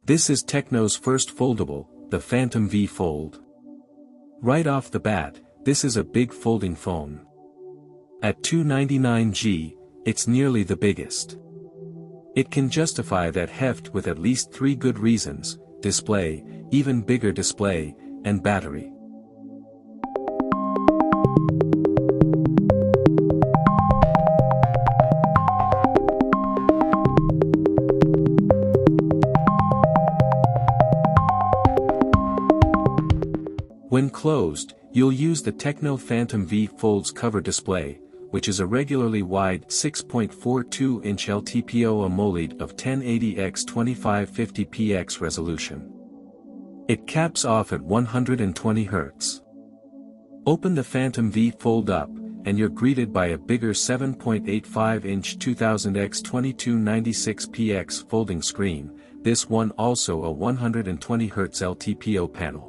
This is Tecno's first foldable, the Phantom V Fold. Right off the bat, this is a big folding phone. At 299G, it's nearly the biggest. It can justify that heft with at least 3 good reasons: display, even bigger display, and battery. When closed, you'll use the Tecno Phantom V Fold's cover display, which is a regularly wide 6.42-inch LTPO AMOLED of 1080x2550px resolution. It caps off at 120 Hz. Open the Phantom V Fold up, and you're greeted by a bigger 7.85-inch 2000x2296px folding screen, this one also a 120 Hz LTPO panel.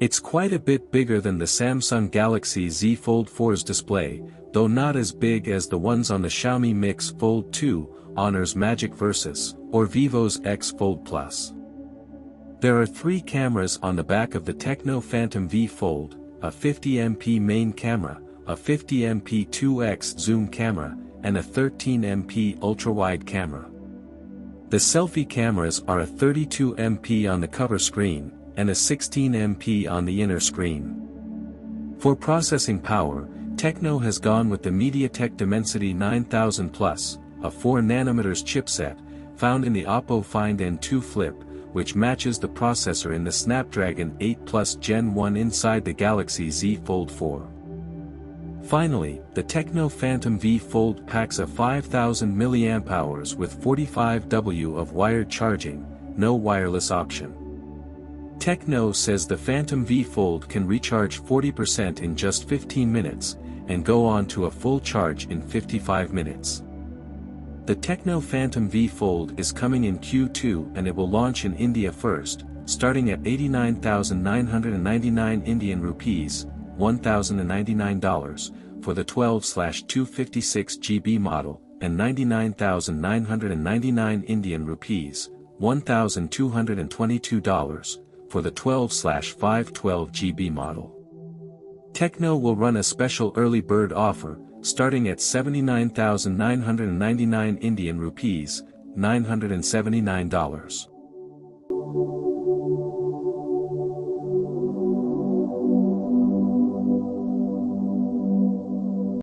It's quite a bit bigger than the Samsung Galaxy Z Fold4's display, though not as big as the ones on the Xiaomi Mix Fold 2, Honor's Magic Versus, or Vivo's X Fold Plus. There are 3 cameras on the back of the Tecno Phantom V Fold, a 50MP main camera, a 50MP 2x zoom camera, and a 13MP ultrawide camera. The selfie cameras are a 32MP on the cover screen, and a 16MP on the inner screen. For processing power, Tecno has gone with the MediaTek Dimensity 9000 Plus, a 4nm chipset, found in the Oppo Find N2 Flip, which matches the processor in the Snapdragon 8 Plus Gen 1 inside the Galaxy Z Fold4. Finally, the Tecno Phantom V Fold packs a 5000 mAh with 45W of wired charging, no wireless option. Tecno says the Phantom V Fold can recharge 40% in just 15 minutes, and go on to a full charge in 55 minutes. The Tecno Phantom V Fold is coming in Q2 and it will launch in India first, starting at 89,999 Indian rupees, $1,099, for the 12/256GB model, and 99,999 Indian rupees, $1,222, for the 12/512GB model. Tecno will run a special early bird offer, starting at 79,999 Indian rupees, $979.